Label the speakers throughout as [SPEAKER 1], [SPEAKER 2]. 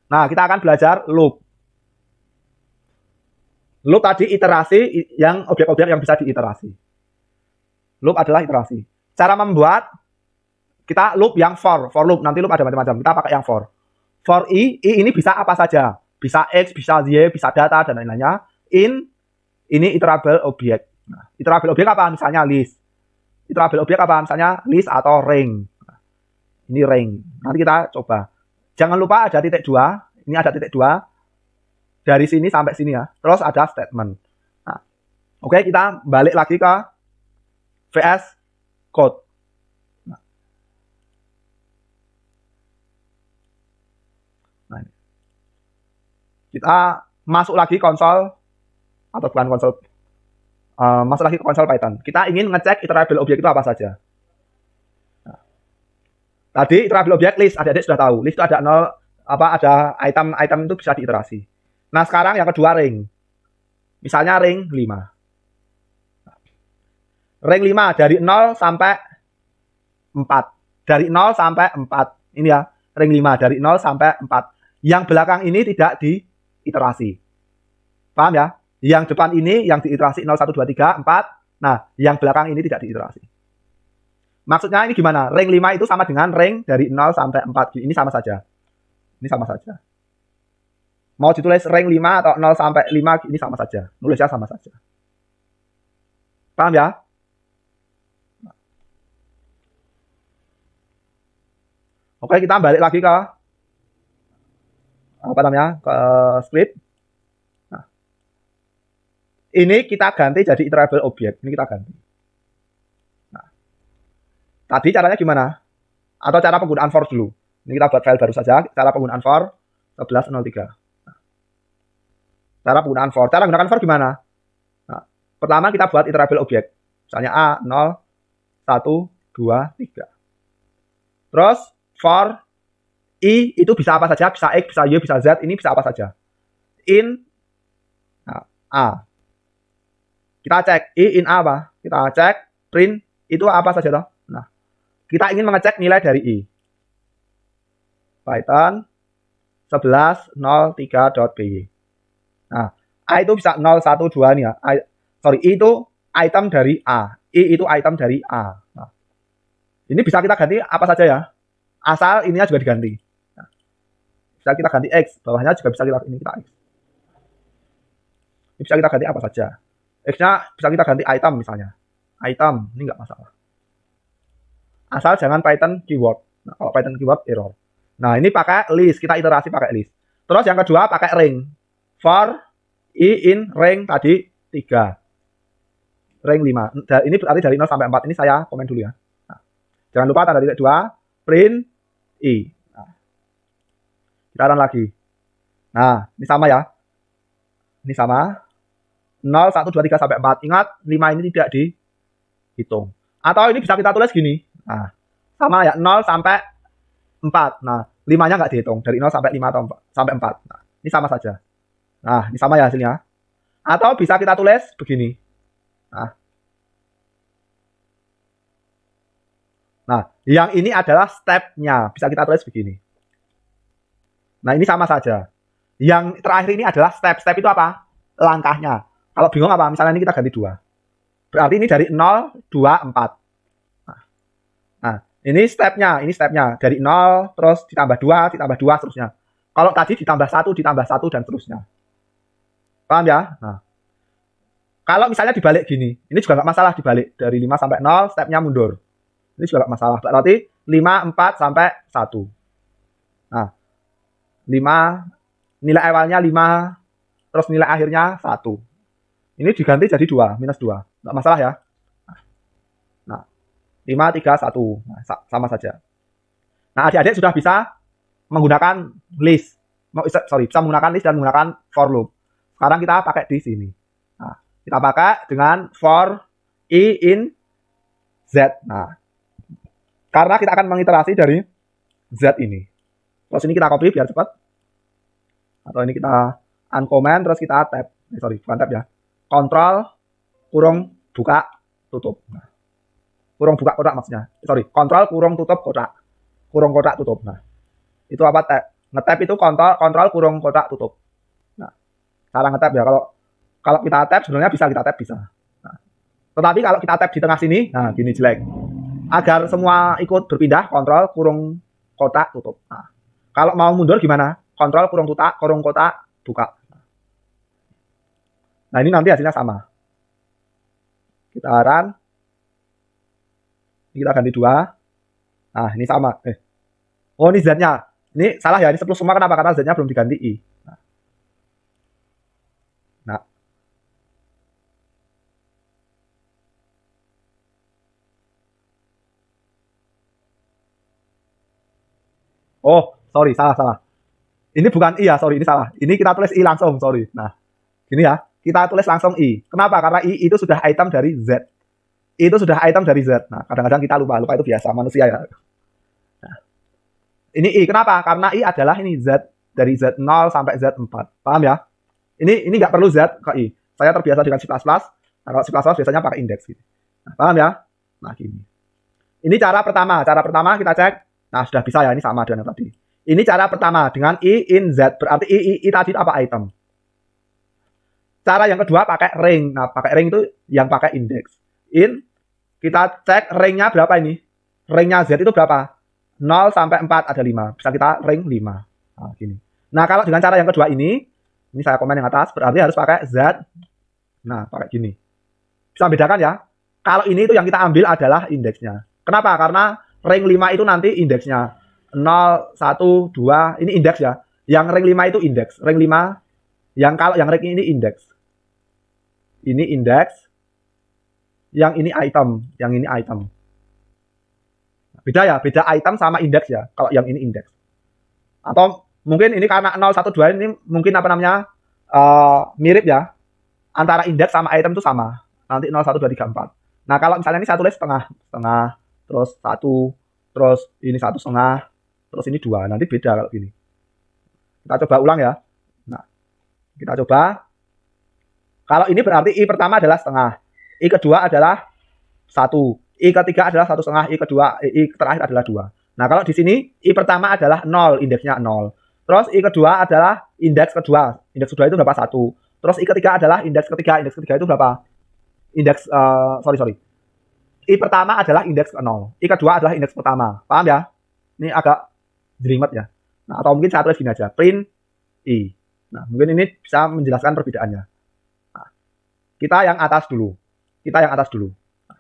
[SPEAKER 1] Nah, kita akan belajar loop. Loop tadi iterasi yang objek-objek yang bisa diiterasi. Loop adalah iterasi. Cara membuat kita loop yang for loop. Nanti loop ada macam-macam. Kita pakai yang for. For i ini bisa apa saja. Bisa X, bisa Y, bisa data, dan lain-lainnya. In, ini iterable object. Nah, iterable object apa? Misalnya list. Iterable object apa? Misalnya list atau ring. Nah, ini ring. Nanti kita coba. Jangan lupa ada titik 2. Ini ada titik 2. Dari sini sampai sini ya. Terus ada statement. Nah, oke, kita balik lagi ke VS Code. Nah, kita masuk lagi konsol, atau bukan konsol, masuk lagi ke konsol Python. Kita ingin ngecek iterable object itu apa saja. Nah, tadi iterable object list, adik-adik sudah tahu. List itu ada 0, ada item itu bisa diiterasi. Nah, sekarang yang kedua ring. Misalnya ring 5. Ring 5 dari 0 sampai 4. Dari 0 sampai 4. Ini ya, ring 5 dari 0 sampai 4. Yang belakang ini tidak diiterasi. Paham ya? Yang depan ini yang diiterasi 0, 1, 2, 3, 4. Nah, yang belakang ini tidak diiterasi. Maksudnya ini gimana? Ring 5 itu sama dengan ring dari 0 sampai 4. Ini sama saja. Ini sama saja. Mau ditulis ring 5 atau 0 sampai 5, ini sama saja. Nulisnya sama saja. Paham ya? Oke, kita balik lagi ke ke script. Nah, ini kita ganti jadi iterable object. Ini kita ganti. Nah, tadi caranya gimana? Atau cara penggunaan for dulu. Ini kita buat file baru saja. Cara penggunaan for 11.03. Nah, cara penggunaan for. Cara menggunakan for gimana? Nah, pertama kita buat iterable object. Misalnya A, 0, 1, 2, 3. Terus for I itu bisa apa saja, bisa X, bisa Y, bisa Z, ini bisa apa saja. In A. Kita cek I in A apa? Kita cek print itu apa saja toh. Nah, kita ingin mengecek nilai dari I. Python 11.03.py. Nah, A itu bisa 0, 1, 2 nih ya. I itu item dari A. I itu item dari A. Nah, ini bisa kita ganti apa saja ya. Asal ininya juga diganti. Bisa kita ganti X, bawahnya juga bisa kita X. Ini bisa kita ganti apa saja. X-nya bisa kita ganti item misalnya. Item, ini nggak masalah. Asal jangan Python keyword. Nah, kalau Python keyword error. Nah, ini pakai list, kita iterasi pakai list. Terus yang kedua pakai ring. For I in ring tadi 3. Ring 5. Ini berarti dari 0 sampai 4. Ini saya komen dulu ya. Nah, jangan lupa tanda titik 2, print I. Kita run lagi. Nah, ini sama ya. Ini sama. 0, 1, 2, 3, sampai 4. Ingat, 5 ini tidak dihitung. Atau ini bisa kita tulis gini. Nah, sama ya. 0 sampai 4. Nah, 5-nya nggak dihitung. Dari 0 sampai 5 atau 4, sampai 4. Nah, ini sama saja. Nah, ini sama ya hasilnya. Atau bisa kita tulis begini. Nah, yang ini adalah step-nya. Bisa kita tulis begini. Nah, ini sama saja. Yang terakhir ini adalah step. Step itu apa? Langkahnya. Kalau bingung apa? Misalnya ini kita ganti 2. Berarti ini dari 0, 2, 4. Nah, ini stepnya. Ini stepnya. Dari 0, terus ditambah 2, ditambah 2, seterusnya. Kalau tadi ditambah 1, ditambah 1, dan seterusnya. Paham ya? Nah, kalau misalnya dibalik gini. Ini juga nggak masalah dibalik. Dari 5 sampai 0, stepnya mundur. Ini juga nggak masalah. Berarti 5, 4, sampai 1. Nah, 5, nilai awalnya 5, terus nilai akhirnya 1. Ini diganti jadi 2, minus 2. Nggak masalah ya. Nah, 5, 3, 1. Nah, sama saja. Nah, adik-adik sudah bisa menggunakan list. Bisa menggunakan list dan menggunakan for loop. Sekarang kita pakai di sini. Nah, kita pakai dengan for I in Z. Nah, karena kita akan mengiterasi dari Z ini. Terus ini kita copy biar cepat. Atau ini kita uncomment, terus kita tab. Bukan tab ya. Kontrol, kurung, buka, tutup. Nah, kurung buka kotak maksudnya. Kontrol, kurung, tutup, kotak. Kurung, kotak, tutup. Nah, itu apa tab? Ngetap itu kontrol kurung kotak tutup. Nah, cara ngetap ya, kalau kita tap sebenarnya bisa kita tap bisa. Nah, tetapi kalau kita tap di tengah sini, nah gini jelek. Agar semua ikut berpindah, kontrol kurung kotak tutup. Nah, kalau mau mundur gimana? Kontrol kurung kotak buka. Nah, ini nanti hasilnya sama. Kita run. Kita ganti 2. Nah, ini sama. Oh, ini Z-nya. Ini salah ya, ini 10 semua. Kenapa? Karena Z-nya belum diganti I. Nah. Oh, sorry, salah. Ini bukan I ya, sorry, ini salah. Ini kita tulis I langsung, sorry. Nah, gini ya, kita tulis langsung I. Kenapa? Karena I itu sudah item dari Z. Itu sudah item dari Z. Nah, kadang-kadang kita lupa itu biasa manusia ya. Nah, ini I, kenapa? Karena I adalah ini Z dari Z0 sampai Z4. Paham ya? Ini nggak perlu Z ke I. Saya terbiasa dengan C++. Nah, kalau C++ biasanya pakai indeks gitu. Nah, paham ya? Nah, gini. Ini cara pertama. Cara pertama kita cek. Nah, sudah bisa ya, ini sama dengan yang tadi. Ini cara pertama dengan I in Z. Berarti I tadi itu apa? Item. Cara yang kedua pakai ring. Nah, pakai ring itu yang pakai indeks. In, kita cek ringnya berapa ini? Ringnya Z itu berapa? 0 sampai 4 ada 5. Bisa kita ring 5. Nah, gini. Nah, kalau dengan cara yang kedua ini saya komen yang atas, berarti harus pakai Z. Nah, pakai gini. Bisa bedakan ya. Kalau ini itu yang kita ambil adalah indeksnya. Kenapa? Karena ring 5 itu nanti indeksnya 0, 1, 2, ini indeks ya. Yang ring 5 itu indeks. Ring 5, kalau yang ring ini indeks. Ini indeks. Yang ini item. Yang ini item. Beda ya, beda item sama indeks ya. Kalau yang ini indeks. Atau mungkin ini karena 0, 1, 2 ini mungkin apa namanya mirip ya. Antara indeks sama item itu sama. Nanti 0, 1, 2, 3, 4. Nah, kalau misalnya ini saya tulis setengah, terus 1, terus ini 1,5, terus ini 2. Nanti beda kalau gini. Kita coba ulang ya. Nah, kita coba. Kalau ini berarti I pertama adalah setengah. I kedua adalah 1. I ketiga adalah 1,5. I kedua, I terakhir adalah 2. Nah, kalau di sini I pertama adalah 0, indeksnya 0. Terus I kedua adalah indeks kedua. Indeks kedua itu berapa? 1. Terus I ketiga adalah indeks ketiga. Indeks ketiga itu berapa? Indeks, sorry. I pertama adalah indeks 0. I kedua adalah indeks pertama. Paham ya? Ini agak jelimet ya. Nah, atau mungkin saya tulis gini aja. Print I. Nah, mungkin ini bisa menjelaskan perbedaannya. Nah, kita yang atas dulu. Nah,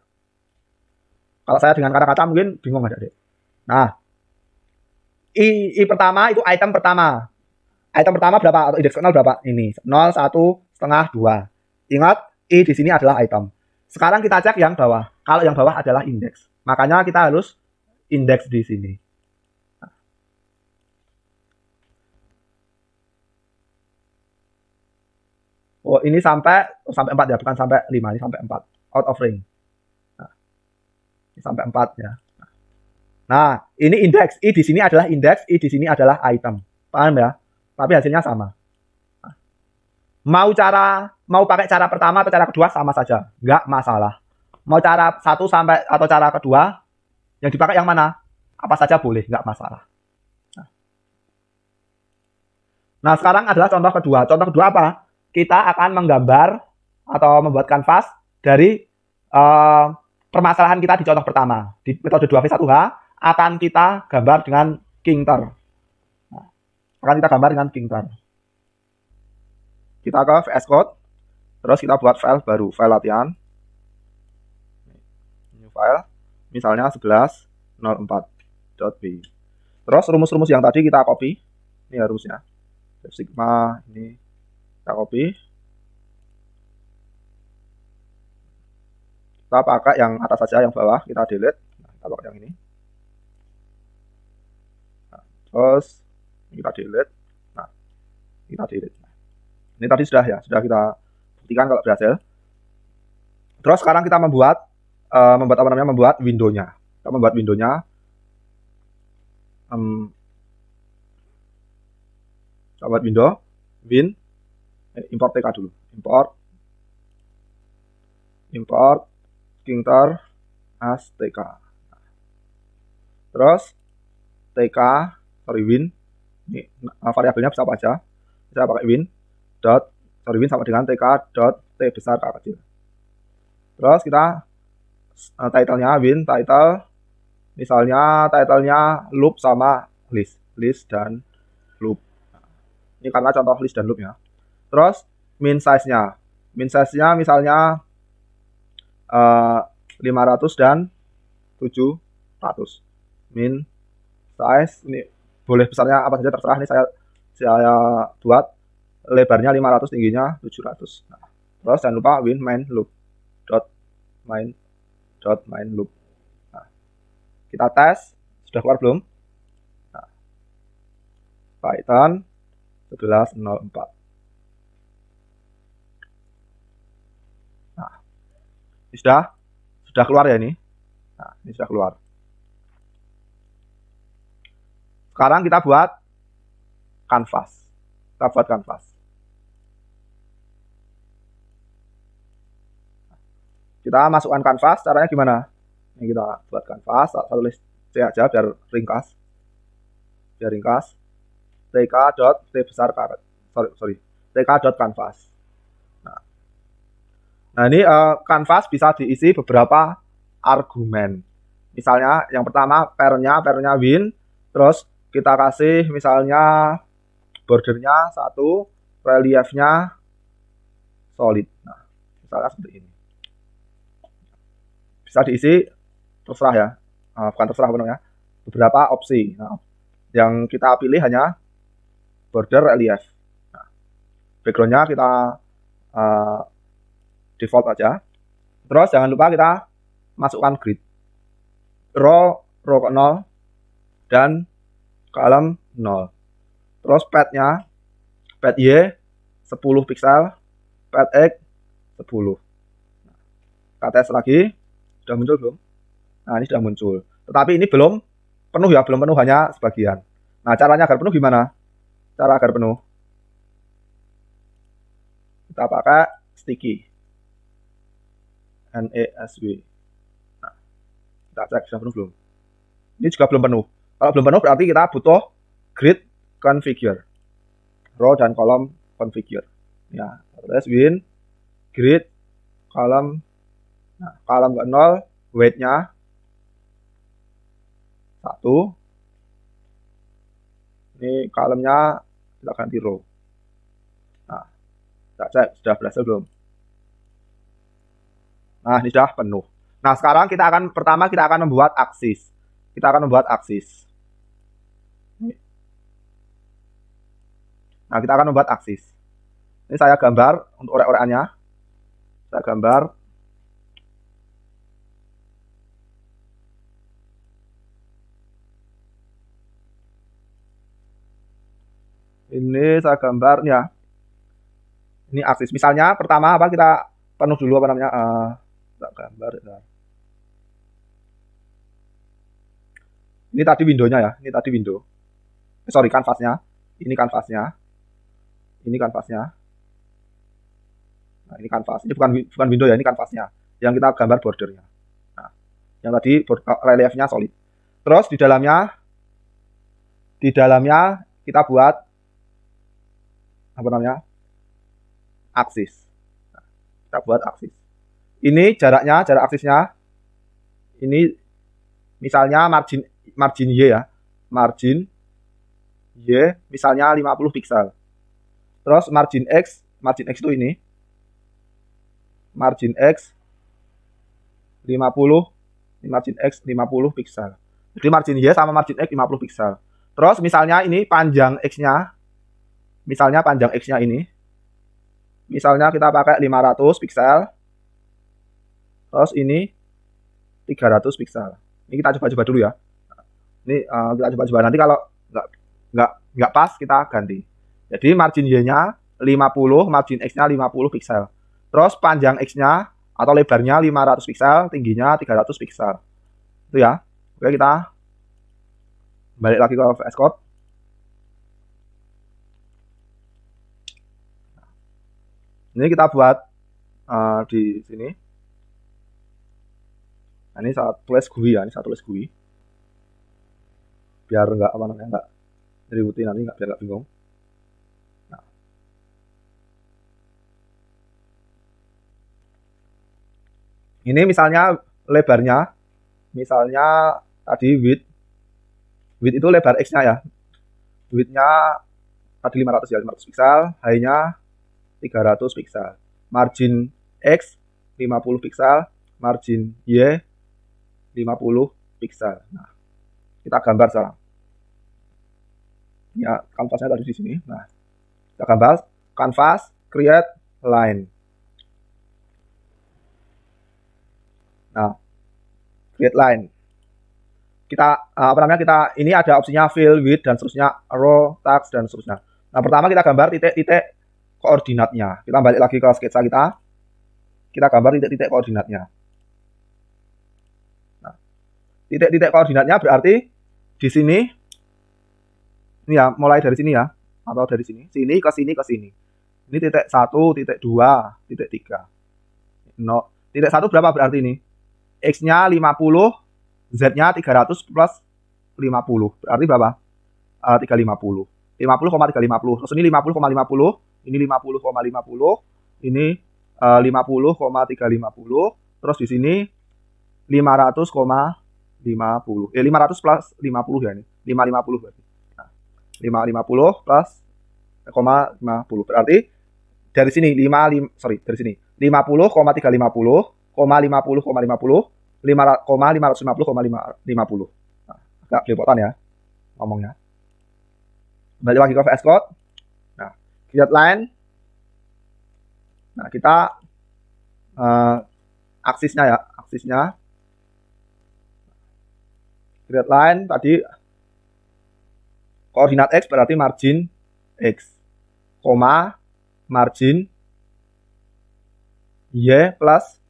[SPEAKER 1] kalau saya dengan kata-kata mungkin bingung adik-adik. Nah, I pertama itu item pertama. Item pertama berapa? Atau indeks 0 berapa? Ini 0, 1, setengah, 2. Ingat, I di sini adalah item. Sekarang kita cek yang bawah. Kalau yang bawah adalah indeks. Makanya kita harus indeks di sini. Oh, ini sampai 4 ya, bukan sampai 5, ini sampai 4. Out of ring. Nah, ini sampai 4 ya. Nah, ini indeks. I di sini adalah indeks, I di sini adalah item. Paham ya? Tapi hasilnya sama. Nah, mau pakai cara pertama atau cara kedua sama saja, nggak masalah. Mau cara 1 sampai atau cara kedua, yang dipakai yang mana? Apa saja boleh, nggak masalah. Nah, sekarang adalah contoh kedua. Contoh kedua apa? Kita akan menggambar atau membuat kanvas dari permasalahan kita di contoh pertama. Di metode 2V1H akan kita gambar dengan Kingter. Nah, akan kita gambar dengan Kingter. Kita ke VS Code, terus kita buat file baru, file latihan. New file, misalnya 11.04.b. Terus rumus-rumus yang tadi kita copy. Ini harusnya. Sigma ini kita copy. Kita pakai yang atas saja, yang bawah kita delete. Nah, kita pakai yang ini. Nah, terus kita delete. Nah, kita delete. Nah, ini tadi sudah ya, sudah kita buktikan kalau berhasil. Terus sekarang kita membuat membuat window-nya. Kita membuat window-nya. Kita buat window, import TK dulu. Import Kingter as TK. Terus TK, win. Ini variabelnya bisa apa aja? Bisa pakai win sama dengan tk dot t besar k kecil. Terus kita title-nya win title, misalnya title-nya loop sama list dan loop. Ini karena contoh list dan loop ya. Terus min size-nya misalnya 500 dan 700. Min size ini boleh besarnya apa saja terserah, ini saya buat lebarnya 500, tingginya 700. Nah, terus jangan lupa win main loop main loop. Nah, kita tes, sudah keluar belum? Nah, Python 11.04. Nah, ini sudah keluar ya ini. Nah, ini sudah keluar. Sekarang kita buat canvas. Kita masukkan canvas, caranya gimana? Ini kita buat canvas, saya tulis C aja biar ringkas. tk.t besar tk.canvas. Nah ini canvas bisa diisi beberapa argumen. Misalnya yang pertama pairnya win, terus kita kasih misalnya bordernya 1, reliefnya solid. Nah, misalnya seperti ini. Bisa diisi terserah ya, bukan terserah benar ya, beberapa opsi. Nah, yang kita pilih hanya border relief. Nah, backgroundnya kita default aja. Terus jangan lupa kita masukkan grid, row 0 dan column 0. Terus pad Y 10 pixel, pad X 10. Kita tes lagi, sudah muncul belum? Nah ini sudah muncul, tetapi ini belum penuh ya, belum penuh, hanya sebagian. Nah caranya agar penuh gimana? Cara agar penuh, kita pakai sticky NASW. Nah, kita cek sudah penuh belum? Ini juga belum penuh. Kalau belum penuh berarti kita butuh grid configure, row dan column configure. Ya, terus win grid column. Nah, column ke 0, weight-nya 1. Ini column-nya kita ganti row. Nah, kita cek sudah berhasil belum? Nah, ini sudah penuh. Nah, sekarang pertama kita akan membuat aksis. Nah, kita akan membuat aksis. Ini saya gambar untuk orek-orekannya. Saya gambar. Ini saya gambar ya. Ini aksis. Misalnya pertama apa, kita penuh dulu apa namanya? Kita gambar ya. Ini tadi windownya ya. Ini tadi window. Sorry, kanvasnya. Ini kanvasnya. Nah, ini kanvas. Ini bukan window ya, ini kanvasnya. Yang kita gambar bordernya. Nah, yang tadi reliefnya solid. Terus di dalamnya kita buat apa namanya? Aksis. Nah, kita buat aksis. Ini jarak aksisnya. Ini misalnya margin Y ya. Margin Y misalnya 50 pixel. Terus margin X itu ini. Margin X 50 pixel. Jadi margin Y sama margin X 50 pixel. Terus misalnya ini panjang X-nya. Ini. Misalnya kita pakai 500 pixel. Terus ini 300 pixel. Ini kita coba-coba dulu ya. Ini kita coba-coba, nanti kalau nggak pas kita ganti. Jadi margin Y-nya 50, margin X-nya 50 pixel. Terus panjang X-nya atau lebarnya 500 pixel, tingginya 300 pixel. Itu ya. Oke, kita balik lagi ke VS Code. Ini kita buat di sini. Nah, ini saya tulis GUI ya, biar enggak Diributin nanti biar nggak bingung. Nah, ini misalnya lebarnya, misalnya tadi width itu lebar X-nya ya. Width-nya tadi 500 ya, 500 piksel, high-nya 300 piksel. Margin X 50 piksel, margin Y 50 piksel. Nah, kita gambar sekarang. Ya, kanvasnya tadi di sini. Nah, kita gambar canvas, create line. Nah, create line. Kita ini ada opsinya fill, width dan seterusnya, row, text dan seterusnya. Nah, pertama kita gambar titik-titik koordinatnya. Kita balik lagi ke sketsa kita. Kita gambar titik-titik koordinatnya. Nah, titik-titik koordinatnya berarti di sini ini ya, mulai dari sini ya, atau dari sini ke sini ke sini. Ini titik 1, titik 2, titik 3. No, titik 1 berapa berarti ini? X-nya 50, Z-nya 300 plus 50. Berarti berapa? 350. 50,350. Terus ini 50,50. Ini 50,50. Ini 50,350. Terus di sini 500,50. 500 plus 50 ya ini. 550 berarti. Nah, 550 plus 50. Berarti dari sini dari sini 50,350, 50,50, 5,550,50. Nah, agak belepotan ya ngomongnya. Balik lagi ke VS Code. Nah, create line. Nah, kita aksisnya ya, create line tadi koordinat X berarti margin X, koma margin Y plus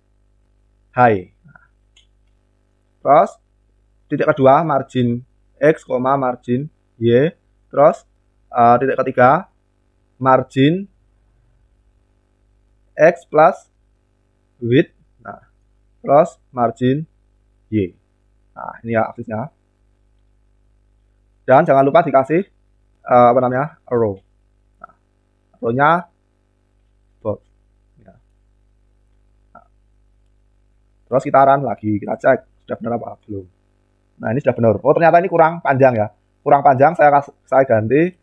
[SPEAKER 1] high. Terus titik kedua margin X, margin Y. Terus titik ketiga margin X plus width. Nah, terus margin Y. Nah, ini ya aksisnya. Dan jangan lupa dikasih row. Nah, row-nya box. Ya. Nah, terus kita run lagi, kita cek sudah benar apa belum. Nah, ini sudah benar. Oh, ternyata ini kurang panjang ya. Kurang panjang, saya ganti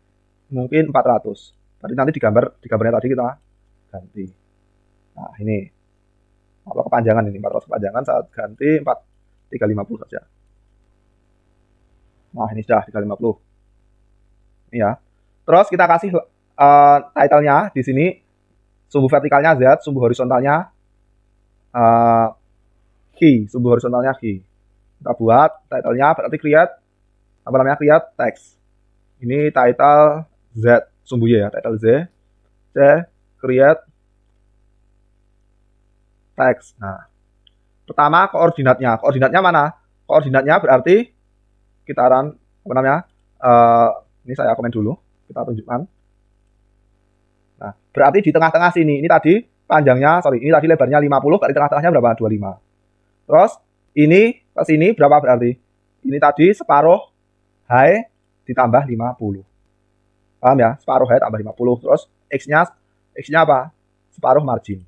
[SPEAKER 1] mungkin 400. Tadi nanti digambarnya tadi kita ganti. Nah, ini apa kepanjangan ini 400 kepanjangan, saya ganti 350 saja. Nah, ini sudah 350. Ini ya. Terus kita kasih title-nya di sini, sumbu vertikalnya Z, sumbu horizontalnya key, sumbu horizontalnya key. Kita buat title-nya berarti create text. Ini title Z, sumbu Y ya, title Z. C create text. Nah, pertama koordinatnya. Koordinatnya mana? Koordinatnya berarti kita run ini saya komen dulu, kita tunjukkan. Nah, berarti di tengah-tengah sini, ini tadi panjangnya, ini tadi lebarnya 50, berarti tengah-tengahnya berapa? 25. Terus ini ke sini berapa berarti? Ini tadi separuh high ditambah 50. Paham ya? Separuh high tambah 50. Terus X-nya apa? Separuh margin.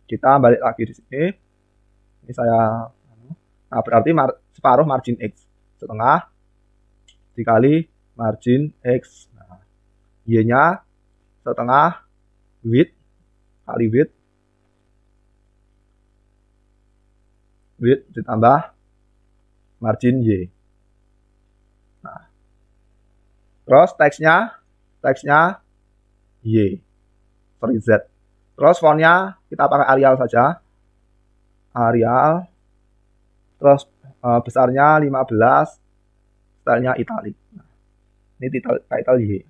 [SPEAKER 1] Kita balik lagi di sini. Ini saya berarti separuh margin X. Setengah dikali margin X. Nah, Y-nya setengah width kali width ditambah margin Y. Nah, terus teksnya Y, Z. Terus fontnya kita pakai Arial saja. Arial. Terus besarnya 15, stylenya italic. Nah, ini title Y.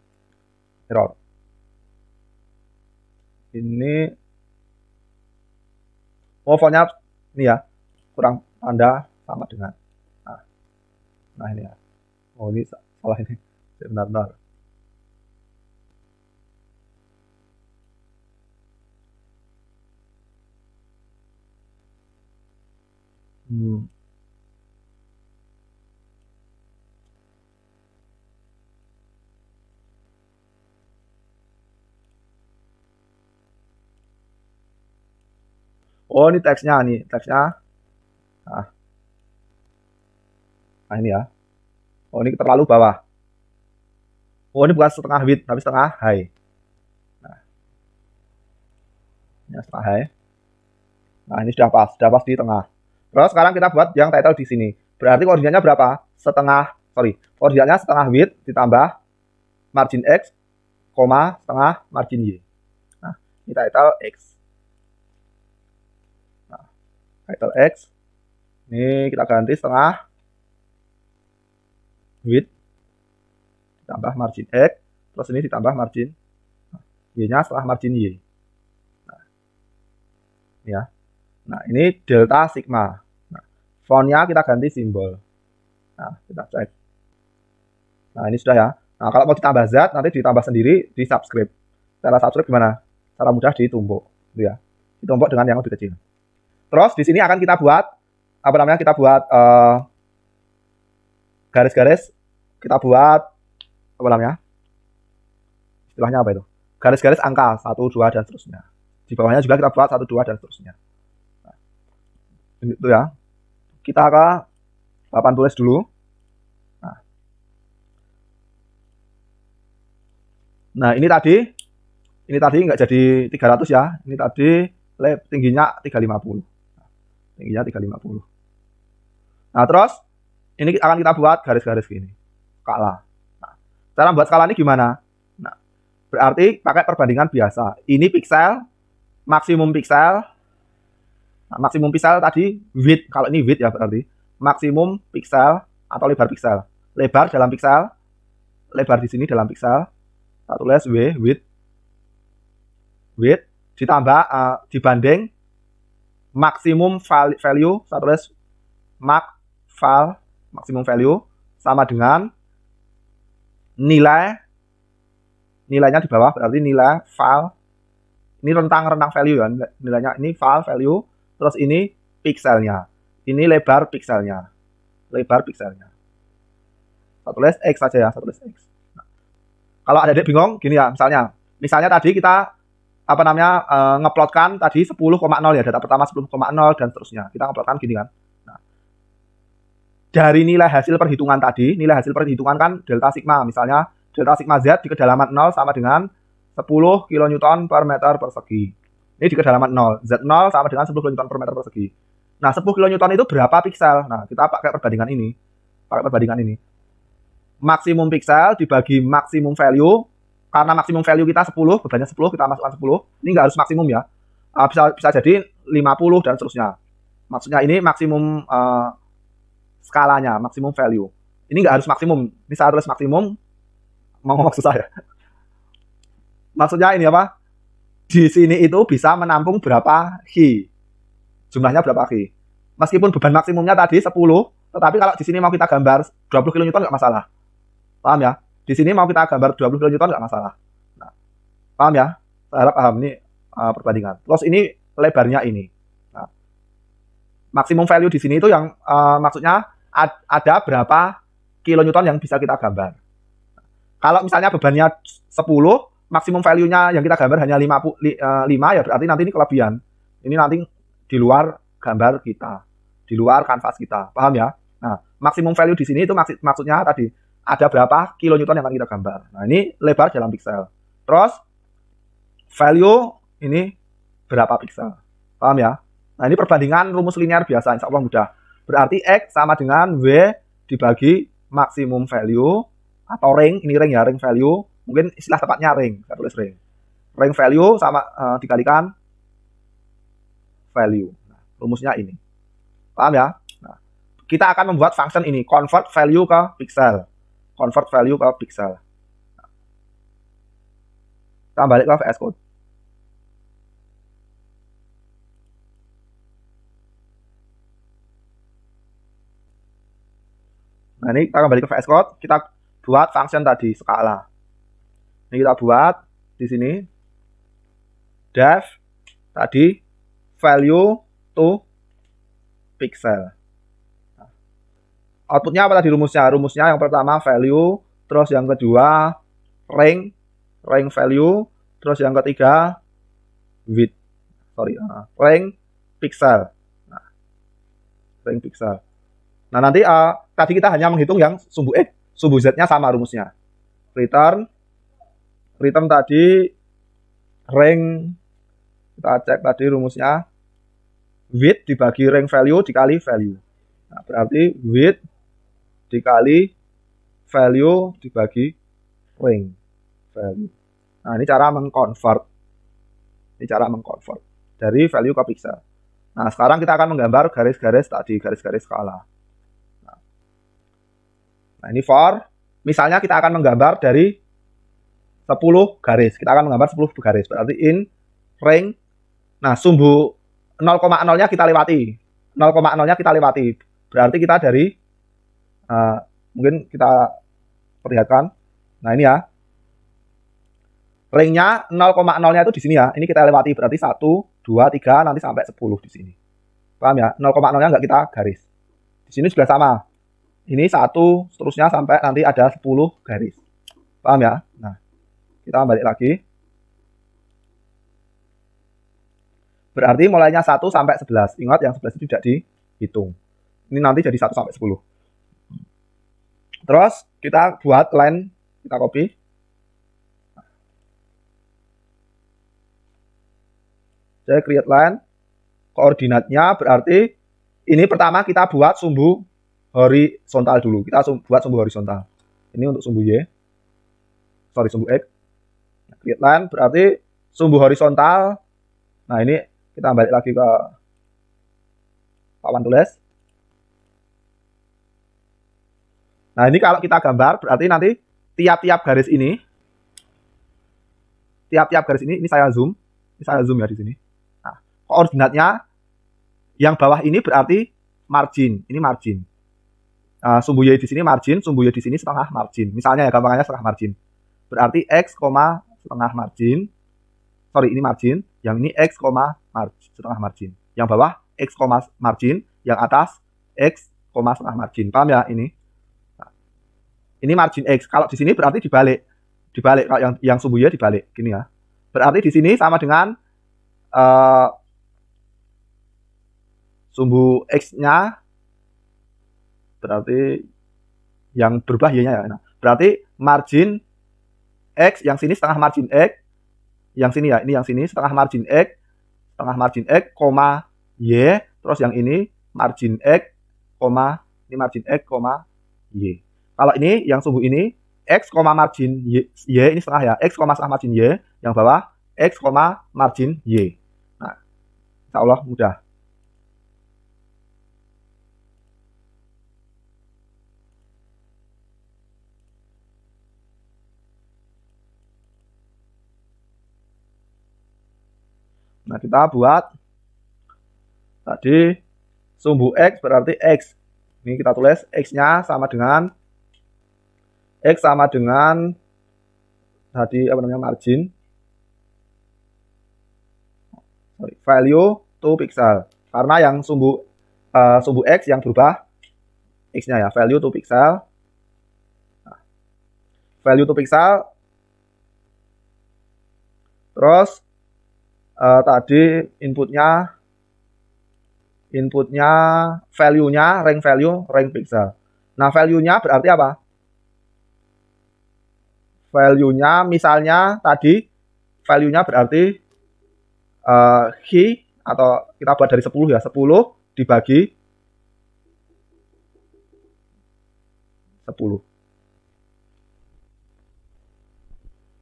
[SPEAKER 1] Error. Ini fontnya ini ya, kurang tanda sama dengan. Nah ini ya. Oh, ini salah ini. Benar-benar. Oh, ini teksnya nih, teksnya. Nah, nah ini ya. Oh, ini terlalu bawah. Oh, ini bukan setengah width, tapi setengah high. Nah, ini setengah high. Nah, ini sudah pas di tengah. Terus sekarang kita buat yang title di sini. Berarti koordinatnya berapa? Koordinatnya setengah width ditambah margin X, setengah margin Y. Nah, ini title X. Nah, title X. Ini kita ganti setengah width ditambah margin X, terus ini ditambah margin Y-nya setelah margin Y. Nah, ini ya. Nah, ini delta sigma. Nah, fontnya kita ganti simbol. Nah, kita cek. Nah, ini sudah ya. Nah, kalau mau ditambah Z, nanti ditambah sendiri di subscribe. Cara subscribe gimana? Cara mudah ditumpuk, gitu ya. Ditumpuk dengan yang lebih kecil. Terus di sini akan kita buat apa namanya? Kita buat garis-garis. Kita buat apa namanya? Istilahnya apa itu? Garis-garis angka 1, 2 dan seterusnya. Di bawahnya juga kita buat 1, 2 dan seterusnya. Nah, itu ya. Kita ke papan tulis dulu. Nah, ini tadi nggak jadi 300 ya. Ini tadi tingginya 350. Tingginya 350. Nah, terus ini akan kita buat garis-garis gini. Skala. Nah, cara buat skala ini gimana? Nah, berarti pakai perbandingan biasa. Ini piksel, maksimum piksel. Nah, maksimum piksel tadi width. Kalau ini width ya berarti maksimum piksel atau lebar piksel. Lebar dalam piksel. Lebar di sini dalam piksel. Kita tulis width ditambah dibanding maksimum value, saya tulis maksimum value sama dengan nilainya di bawah, berarti nilai ini rentang value ya, nilainya ini value, terus ini pikselnya, ini lebar pikselnya. Saya tulis X saja ya, saya tulis X. Kalau ada adik bingung, gini ya, misalnya tadi kita ngeplotkan tadi 10,0 ya, data pertama 10,0 dan seterusnya. Kita ngeplotkan gini kan. Nah, dari nilai hasil perhitungan tadi, nilai hasil perhitungan kan delta sigma, misalnya delta sigma Z di kedalaman 0 sama dengan 10 kN per meter persegi. Ini di kedalaman 0, Z0 sama dengan 10 kN per meter persegi. Nah, 10 kN itu berapa piksel? Nah, kita pakai perbandingan ini. Maksimum piksel dibagi maksimum value, karena maksimum value kita 10, bebannya 10, kita masukkan 10. Ini nggak harus maksimum ya, bisa jadi 50 dan seterusnya. Maksudnya ini maksimum skalanya, maksimum value. Ini nggak harus maksimum, ini saya tulis maksimum, mau ngomong susah ya. Maksudnya ini apa? Di sini itu bisa menampung berapa Ki, jumlahnya berapa Ki. Meskipun beban maksimumnya tadi 10, tetapi kalau di sini mau kita gambar 20 kN nggak masalah. Paham ya? Di sini mau kita gambar 20 kN nggak masalah. Nah, paham ya? Saya harap paham ini perbandingan. Terus ini lebarnya ini. Nah, maksimum value di sini itu yang maksudnya ada berapa kilonewton yang bisa kita gambar. Kalau misalnya bebannya 10, maksimum value-nya yang kita gambar hanya 5 ya berarti nanti ini kelebihan. Ini nanti di luar gambar kita, di luar kanvas kita. Paham ya? Nah, maksimum value di sini itu maksudnya tadi ada berapa kilonewton yang akan kita gambar. Nah, ini lebar dalam piksel. Terus value ini berapa piksel. Paham ya? Nah, ini perbandingan rumus linear biasa, insya Allah mudah. Berarti X sama dengan W dibagi maksimum value atau ring, ini ring ya, ring value. Mungkin istilah tepatnya ring, saya tulis ring. Ring value sama dikalikan value. Nah, rumusnya ini. Paham ya? Nah, kita akan membuat function ini, convert value ke piksel. Convert value ke piksel. Kita balik ke VS Code. Nah, ini kita kembali ke VS Code, kita buat function tadi, skala. Ini kita buat di sini def tadi value to pixel. Outputnya apa tadi rumusnya? Rumusnya yang pertama value, terus yang kedua ring value, terus yang ketiga width. Ring pixel. Nah, ring pixel. Nah, nanti tadi kita hanya menghitung yang sumbu X, sumbu Z-nya sama rumusnya. Return tadi ring, kita cek tadi rumusnya width dibagi ring value dikali value. Nah, berarti width dikali value dibagi ring value. Nah, ini cara mengconvert. Dari value ke pixel. Nah, sekarang kita akan menggambar garis-garis tadi, garis-garis skala. Nah, ini for, misalnya kita akan menggambar dari 10 garis. Kita akan menggambar 10 garis. Berarti in ring. Nah, sumbu 0,0-nya kita lewati. 0,0-nya kita lewati. Berarti kita dari, mungkin kita perlihatkan. Nah, ini ya. Ringnya 0,0-nya itu di sini ya. Ini kita lewati. Berarti 1, 2, 3, nanti sampai 10 di sini. Paham ya? 0,0-nya nggak kita garis. Di sini juga sama. Ini 1, seterusnya sampai nanti ada 10 garis. Paham ya? Nah, kita balik lagi. Berarti mulainya 1 sampai 11. Ingat yang 11 itu tidak dihitung. Ini nanti jadi 1 sampai 10. Terus kita buat line, kita copy. Saya create line. Koordinatnya berarti ini pertama kita buat sumbu horizontal dulu. Kita buat sumbu horizontal. Ini untuk sumbu Y. Sorry, sumbu X. Create line berarti sumbu horizontal. Nah, ini kita balik lagi ke papan tulis. Nah, ini kalau kita gambar berarti nanti tiap-tiap garis ini saya zoom. Ini saya zoom ya di sini. Nah, koordinatnya yang bawah ini berarti margin. Ini margin. Sumbu Y di sini margin, sumbu Y di sini setengah margin. Misalnya ya gampangannya setengah margin. Berarti X, setengah margin. Sorry, ini margin. Yang ini X, setengah margin. Yang bawah X, margin. Yang atas X, setengah margin. Paham ya ini? Nah, ini margin X. Kalau di sini berarti dibalik. Kalau yang sumbu Y dibalik. Gini ya. Berarti di sini sama dengan sumbu X-nya berarti yang berubah Y-nya ya. Nah, berarti margin X, yang sini setengah margin X, yang sini ya, ini yang sini setengah margin X, Y, terus yang ini margin X, ini margin X, Y. Kalau ini yang sumbu ini X, margin Y, ini setengah ya, X, setengah margin Y, yang bawah X, margin Y. Nah, insya Allah mudah. Nah, kita buat tadi sumbu X berarti X. Ini kita tulis X-nya sama dengan tadi margin. Sorry, value to pixel. Karena yang sumbu X yang berubah X-nya ya, value to pixel. Nah, value to pixel. Terus tadi inputnya value-nya ring pixel. Nah, value-nya berarti apa? Value-nya misalnya tadi value-nya berarti key, atau kita buat dari 10 ya, 10 dibagi 10.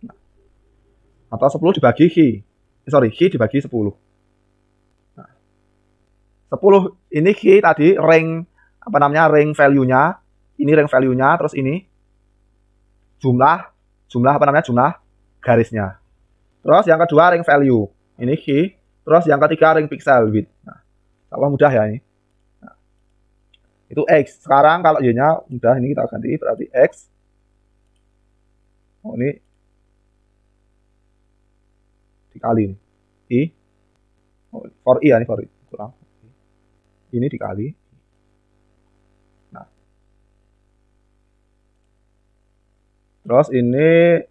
[SPEAKER 1] Nah, atau 10 dibagi key. Key dibagi 10. Nah, 10 ini key tadi ring ring value-nya. Ini ring value-nya, terus ini jumlah garisnya. Terus yang kedua ring value. Ini key, terus yang ketiga ring pixel width. Nah, kalau mudah ya ini. Nah, itu X. Sekarang kalau Y-nya mudah, ini kita ganti berarti X. Oh, ini dikali I. Oh, for I ya, ini for I. Kurang. Ini dikali. Nah. Terus ini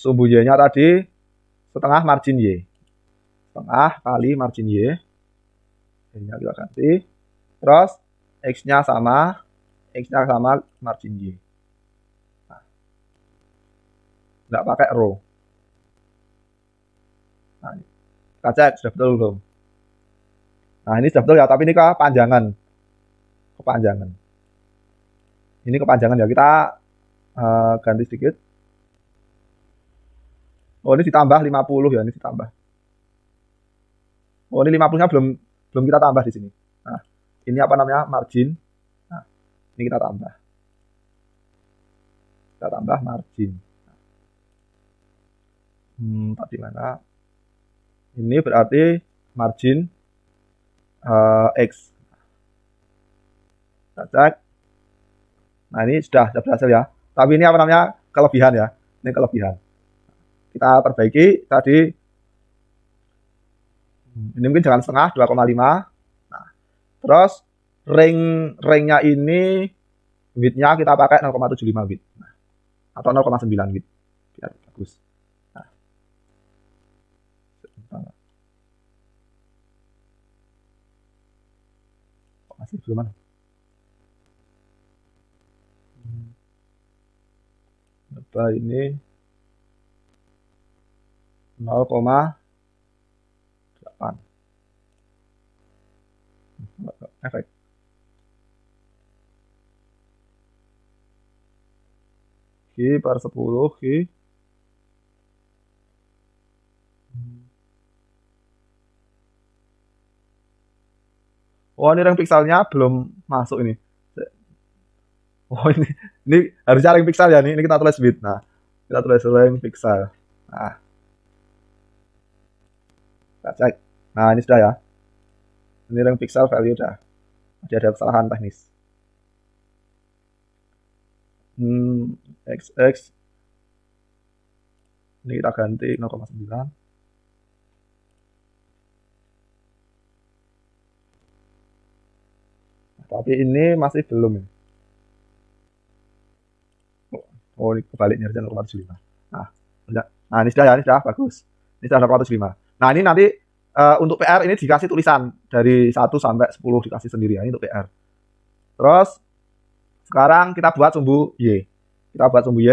[SPEAKER 1] sumbu Y-nya tadi setengah margin Y. Setengah kali margin Y. Y-nya kita ganti. Terus X-nya sama margin Y. Nah, nggak pakai row. Nah, kita cek sudah betul belum. Nah, ini sudah betul ya, tapi ini kepanjangan. Ini kepanjangan ya, kita ganti sedikit. Oh, ini ditambah 50 ya, ini ditambah. Oh, ini 50-nya belum kita tambah di sini. Nah, ini apa namanya? Margin. Nah, ini kita tambah. Kita tambah margin. Tadi mana? Ini berarti margin X. Kita cek. Nah, ini sudah berhasil ya. Tapi ini apa namanya? Kelebihan ya. Ini kelebihan. Kita perbaiki tadi. Ini mungkin jangan setengah, 2,5. Nah, terus ringnya ini width-nya kita pakai 0,75 width. Nah, atau 0,9 width. Biar bagus. Nah. Masih belum mana? Coba ini 0,8 efek. Q per 10 Q. Oh, ini ring pixelnya belum masuk ini. Oh, ini harusnya ring pixel ya, ini kita tulis width. Nah, kita tulis ring pixel. Nah, kita cek. Nah, ini sudah ya. Ini ring pixel value udah. Masih ada kesalahan teknis. XX. Ini kita ganti 0,9. Tapi ini masih belum ya. Oh, ini kebaliknya harusnya 0,75. Nah, ini sudah ya, ini sudah bagus. Ini sudah 0,75. Nah, ini nanti untuk PR ini dikasih tulisan dari 1 sampai 10 dikasih sendiri ya, ini untuk PR. Terus sekarang kita buat sumbu Y. Kita buat sumbu Y.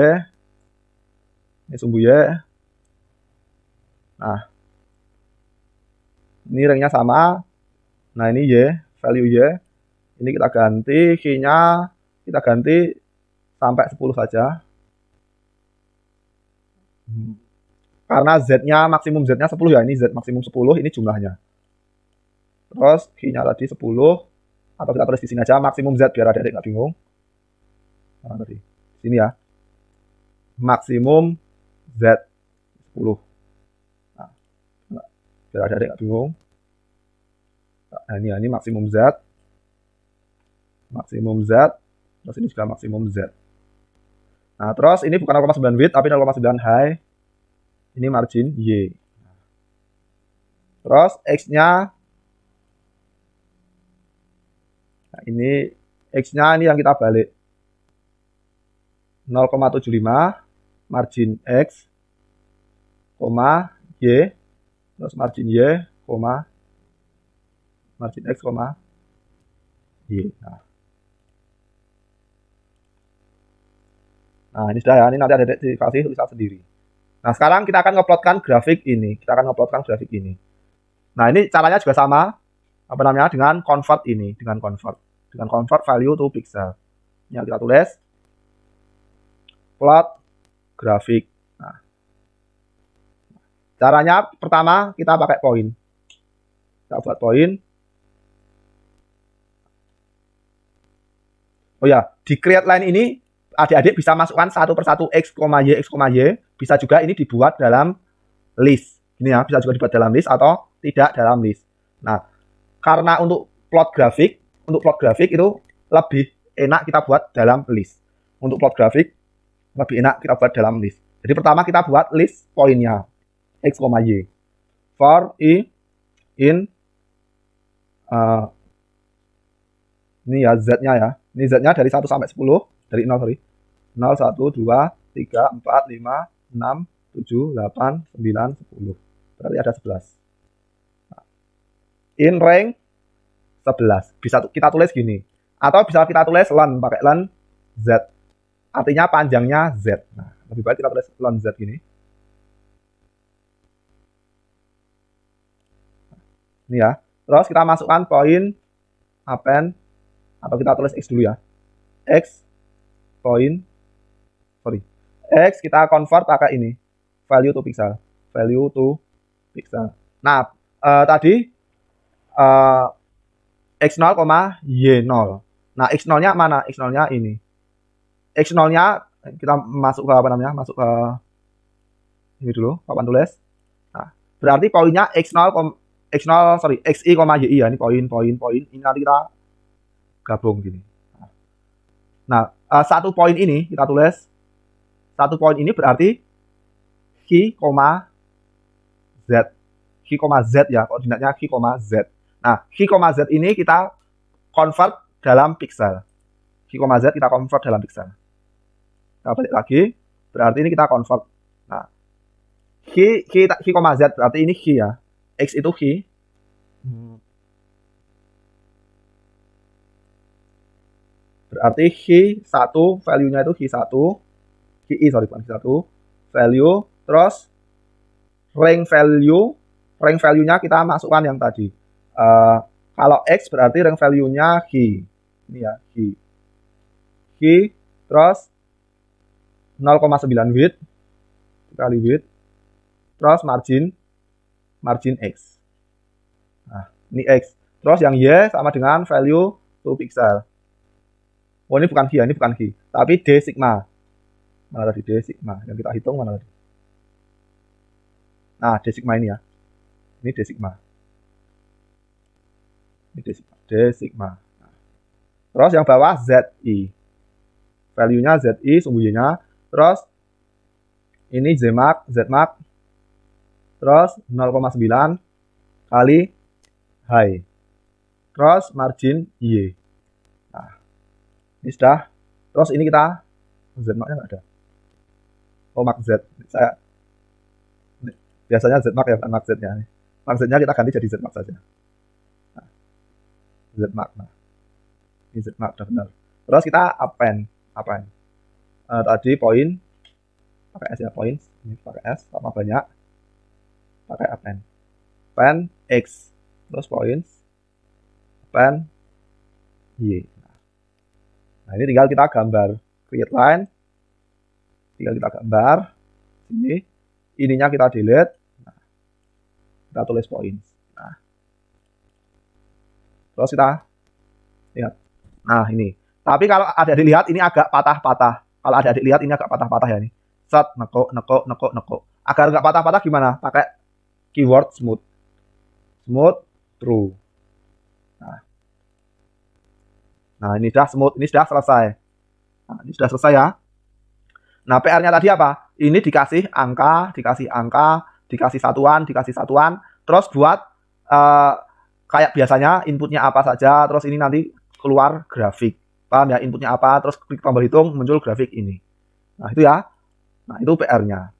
[SPEAKER 1] Ini sumbu Y. Nah, ini ringnya sama. Nah, ini Y, value Y. Ini kita ganti, Q-nya kita ganti sampai 10 saja. Karena Z-nya, maksimum Z-nya 10 ya, ini Z maksimum 10, ini jumlahnya. Terus Q-nya tadi 10, atau kita tulis di sini aja, maksimum Z, biar adik-adik nggak bingung. Nah, tadi, sini ya. Maksimum Z 10. Nah, biar adik-adik nggak bingung. Nah, ini maksimum Z. Maksimum Z. Terus ini juga maksimum Z. Nah, terus ini bukan 0,9 width, tapi 0,9 high. Ini margin Y. Terus X-nya. Nah, ini X-nya ini yang kita balik. 0,75 margin X, Y. Terus margin Y, margin X, Y. Nah, ini sudah ya, ini nanti ada dikasih tulisan sendiri. Nah, sekarang kita akan ngeplotkan grafik ini. Nah, ini caranya juga sama. Apa namanya? Dengan convert ini, dengan convert value to pixel. Ini kita tulis plot grafik. Nah, caranya pertama kita pakai poin. Kita buat poin. Oh ya, di create line ini adik-adik bisa masukkan satu persatu X, Y. Bisa juga ini dibuat dalam list. Ini ya, bisa juga dibuat dalam list atau tidak dalam list. Nah, karena untuk plot grafik itu lebih enak kita buat dalam list. Untuk plot grafik lebih enak kita buat dalam list. Jadi pertama kita buat list poinnya X, Y. For in ini ya Z-nya ya. Ini Z-nya dari 1 sampai 10. Dari 0, sorry. 0, 1, 2, 3, 4, 5, 6, 7, 8, 9, 10. Berarti ada 11. Nah, in range 11. Bisa kita tulis gini. Atau bisa kita tulis len, pakai len Z. Artinya panjangnya Z. Nah, lebih baik kita tulis len Z gini. Ini ya. Terus kita masukkan poin append, atau kita tulis X dulu ya. X poin, X kita convert pakai ini. Value to pixel. Value to pixel. Nah, tadi X0, Y0. Nah, X0-nya mana? X0-nya ini. X0-nya kita masuk ke apa namanya? Masuk ke ini dulu, papan tulis. Nah, berarti poinnya X0, XI, Y ya. Ini poin. Ini nanti kita gabung gini. Nah, satu poin ini kita tulis. Satu poin ini berarti Q, Z. Q, Z ya, koordinatnya Q, Z. Nah, Q, Z ini kita convert dalam pixel. Q, Z kita convert dalam pixel. Kita balik lagi, berarti ini kita convert. Nah, Q, Z berarti ini Q ya. X itu Q. Berarti Q1, value-nya itu Q1. Bukan Q1. Value, terus rank value-nya kita masukkan yang tadi. Kalau X berarti rank value-nya Q. Ini ya, Q, terus 0,9 width kali width, terus margin X. Nah, ini X. Terus yang Y sama dengan value to pixel. Oh, ini bukan Q, tapi D sigma. Mana tadi D sigma? Yang kita hitung mana tadi? Nah, D sigma ini ya. Ini D sigma. Ini D sigma. Nah. Terus yang bawah ZI. Value-nya ZI, sumbu Y-nya. Terus ini Z max. Terus 0,9 kali high. Terus margin Y. Nah, ini sudah. Terus ini kita Z max-nya nggak ada. Oh, max Z. Saya biasanya Z max ya, bukan max Z-nya. Max Z-nya kita ganti jadi Z max saja. Nah, Z max. Nah, ini Z max udah benar. Terus kita append. Tadi poin pakai S ya, poin. Ini pakai S sama banyak. Pakai append. Append X. Terus poin. Append Y. Nah, ini tinggal kita gambar. Create line. Tinggal kita gambar. Ini. Ininya kita delete. Nah, kita tulis poin. Nah. Terus kita lihat. Nah, ini. Tapi kalau ada dilihat ini agak patah-patah. Kalau ada dilihat ini agak patah-patah ya ini. Set, neko. Agar nggak patah-patah gimana? Pakai keyword smooth. Smooth true. Nah, ini sudah smooth, ini sudah selesai. Nah, ini sudah selesai ya. Nah, PR-nya tadi apa? Ini dikasih angka, dikasih satuan, terus buat kayak biasanya inputnya apa saja, terus ini nanti keluar grafik. Paham ya? Inputnya apa, terus klik tombol hitung, muncul grafik ini. Nah, itu ya. Nah, itu PR-nya.